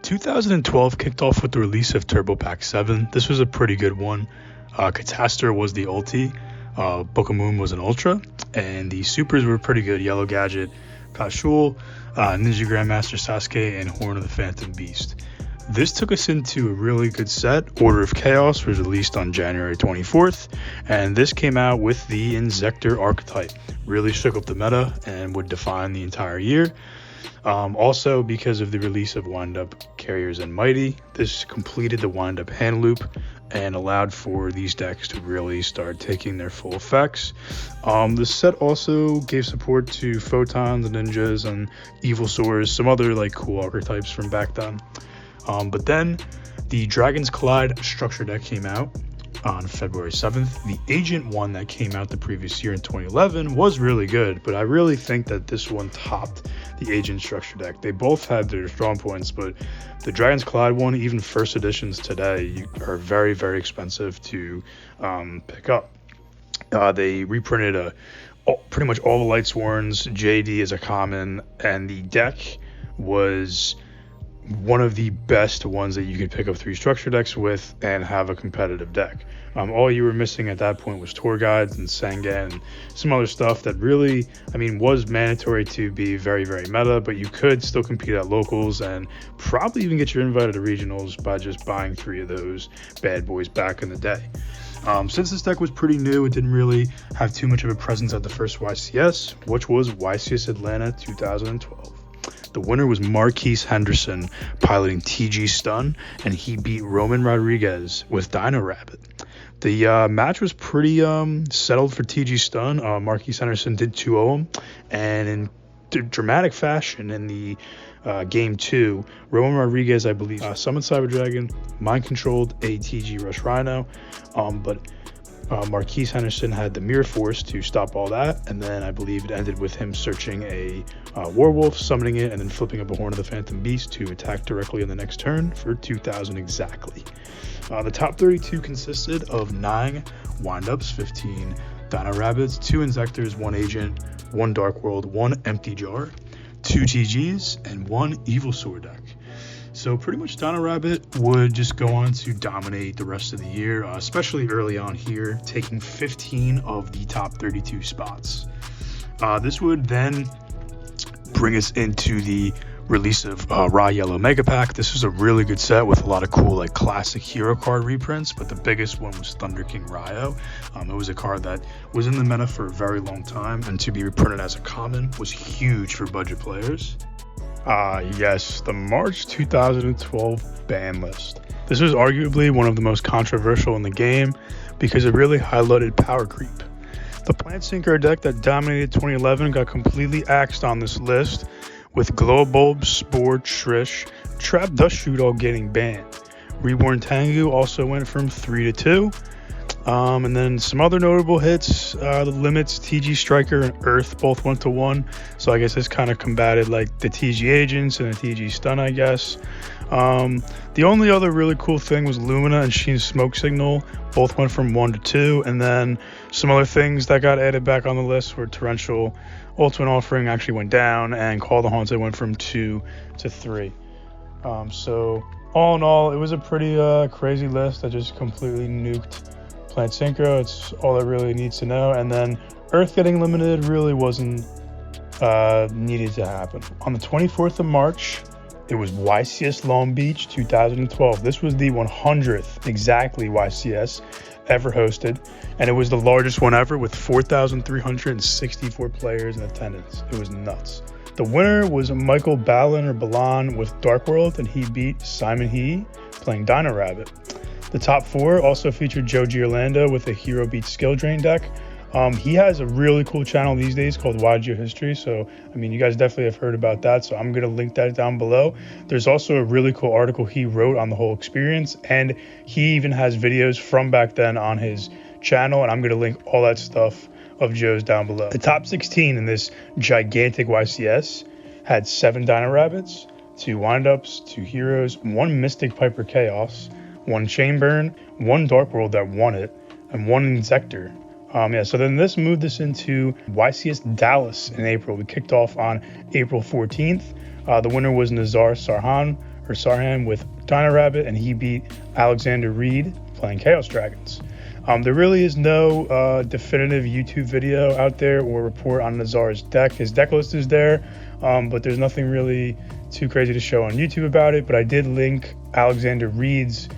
2012 kicked off with the release of Turbo Pack 7. This was a pretty good one. Catastor was the ulti, Book of Moon was an ultra, and the supers were pretty good. Yellow Gadget, Pashul, Ninja Grandmaster Sasuke, and Horn of the Phantom Beast. This took us into a really good set. Order of Chaos was released on January 24th, and this came out with the Inzektor archetype. Really shook up the meta and would define the entire year. Also, because of the release of Wind-Up Carriers and Mighty, this completed the Wind-Up hand loop and allowed for these decks to really start taking their full effects. The set also gave support to Photons, Ninjas, and Evil Swords, some other cool archetypes from back then. But then the Dragon's Collide structure deck came out on February 7th. The Agent one that came out the previous year in 2011 was really good, but I really think that this one topped the Agent structure deck. They both had their strong points, but the Dragon's Collide one, even first editions today, are very, very expensive to pick up. They reprinted pretty much all the Light Sworns, JD is a common, and the deck was one of the best ones that you could pick up 3 structure decks with and have a competitive deck. All you were missing at that point was tour guides and Sengen and some other stuff that really, was mandatory to be very, very meta, but you could still compete at locals and probably even get your invite to regionals by just buying 3 of those bad boys back in the day. Since this deck was pretty new, it didn't really have too much of a presence at the first YCS, which was YCS Atlanta 2012. The winner was Marquise Henderson piloting TG Stun, and he beat Roman Rodriguez with Dino Rabbit. The match was pretty settled for TG Stun. Marquise Henderson did 2-0 him, and in dramatic fashion in the game 2, Roman Rodriguez, I believe, summoned Cyber Dragon, mind controlled a TG Rush Rhino, but Marquise Henderson had the Mirror Force to stop all that, and then I believe it ended with him searching a Werewolf, summoning it, and then flipping up a Horn of the Phantom Beast to attack directly on the next turn for 2,000 exactly. The top 32 consisted of 9 Wind-Ups, 15 Dino Rabbits, 2 Inzektors, 1 Agent, 1 Dark World, 1 Empty Jar, 2 TGs, and 1 Evil Sword deck. So pretty much Dino Rabbit would just go on to dominate the rest of the year, especially early on here, taking 15 of the top 32 spots. This would then bring us into the release of Raw Yellow Mega Pack. This was a really good set with a lot of cool classic hero card reprints, but the biggest one was Thunder King Ryo. It was a card that was in the meta for a very long time, and to be reprinted as a common was huge for budget players. Yes, the March 2012 ban list. This was arguably one of the most controversial in the game because it really highlighted power creep. The Plant Synchro deck that dominated 2011 got completely axed on this list, with Glow Bulb, Spore, Trish, Trap Dust Shoot all getting banned. Reborn Tengu also went from 3 to 2. And then some other notable hits, the Limits, TG Striker, and Earth both went to 1. So I guess this kind of combated the TG Agents and the TG Stun, I guess. The only other really cool thing was Lumina and Sheen's Smoke Signal. Both went from 1 to 2. And then some other things that got added back on the list were Torrential Ultimate Offering actually went down, and Call the Haunted went from 2 to 3. So all in all, it was a pretty crazy list that just completely nuked Plant Synchro. It's all it really needs to know. And then Earth getting limited really wasn't needed to happen. On the 24th of March, it was YCS Long Beach 2012. This was the 100th exactly YCS ever hosted, and it was the largest one ever with 4,364 players in attendance. It was nuts. The winner was Michael Balan with Dark World, and he beat Simon He playing Dino Rabbit. The top 4 also featured Joe Giorlando with a Hero Beat Skill Drain deck. He has a really cool channel these days called Wide History, so you guys definitely have heard about that, so I'm going to link that down below. There's also a really cool article he wrote on the whole experience, and he even has videos from back then on his channel, and I'm going to link all that stuff of Joe's down below. The top 16 in this gigantic YCS had 7 Dino Rabbits, 2 Wind-Ups, 2 Heroes, 1 Mystic Piper Chaos, 1 Chainburn, 1 Dark World that won it, and 1 Inzektor. So then this moved us into YCS Dallas in April. We kicked off on April 14th. The winner was Nazar Sarhan Sarhan with Dino Rabbit, and he beat Alexander Reed playing Chaos Dragons. There really is no definitive YouTube video out there or report on Nazar's deck. His deck list is there, but there's nothing really too crazy to show on YouTube about it. But I did link Alexander Reed's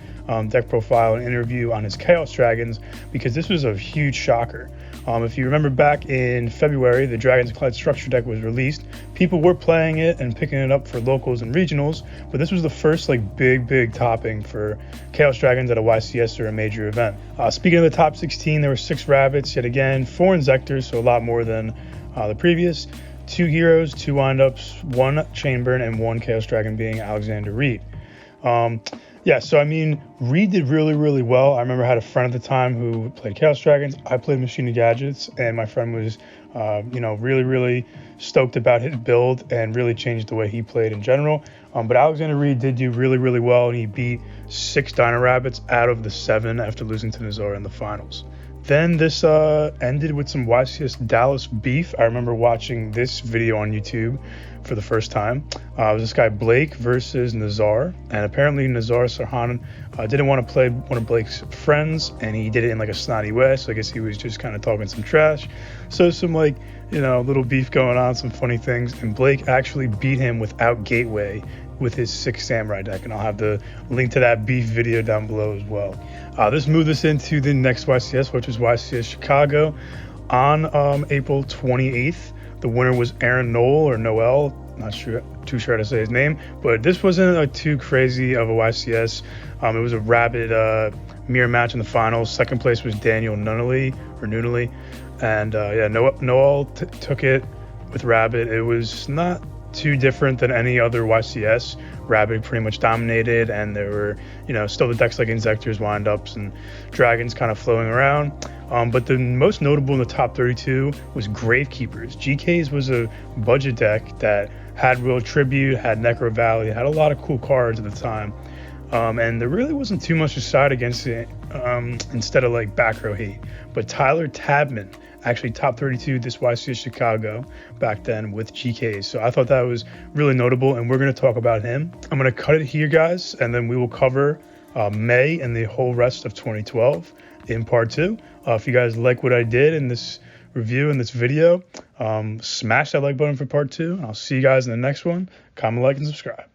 deck profile and interview on his Chaos Dragons, because this was a huge shocker. If you remember back in February, the Dragons Collide Structure deck was released. People were playing it and picking it up for locals and regionals, but this was the first big topping for Chaos Dragons at a YCS or a major event. Speaking of the top 16, there were 6 rabbits, yet again, 4 Inzectors, so a lot more than the previous, 2 heroes, 2 windups, 1 Chainburn, and 1 Chaos Dragon being Alexander Reed. So I mean, Reed did really well. I remember I had a friend at the time who played Chaos Dragons. I played Machine of Gadgets, and my friend was, really stoked about his build and really changed the way he played in general. But Alexander Reed did do really well, and he beat 6 Dino Rabbits out of the 7 after losing to Nazar in the finals. Then this ended with some YCS Dallas beef. I remember watching this video on YouTube for the first time. It was this guy Blake versus Nazar, and apparently Nazar Sarhan didn't want to play one of Blake's friends, and he did it in a snotty way, so I guess he was just kind of talking some trash. So some little beef going on, some funny things, and Blake actually beat him without Gateway with his 6 Samurai deck, and I'll have the link to that beef video down below as well. This moved us into the next YCS, which was YCS Chicago on April 28th. The winner was Aaron Noel, not too sure how to say his name, but this wasn't too crazy of a YCS. It was a rabid mirror match in the finals. Second place was Daniel Nunnally, and Noel took it with Rabbit. It was not too different than any other YCS. Rabbit pretty much dominated, and there were, still the decks like Inzectors, Windups, and Dragons kind of flowing around. But the most notable in the top 32 was Gravekeepers. GK's was a budget deck that had Real Tribute, had Necro Valley, had a lot of cool cards at the time. And there really wasn't too much to side against it instead of back row hate. But Tyler Tabman actually top 32 this YCS Chicago back then with GKs. So I thought that was really notable, and we're going to talk about him. I'm going to cut it here, guys, and then we will cover May and the whole rest of 2012 in part 2. If you guys like what I did in this review, in this video, smash that like button for part 2. I'll see you guys in the next one. Comment, like, and subscribe.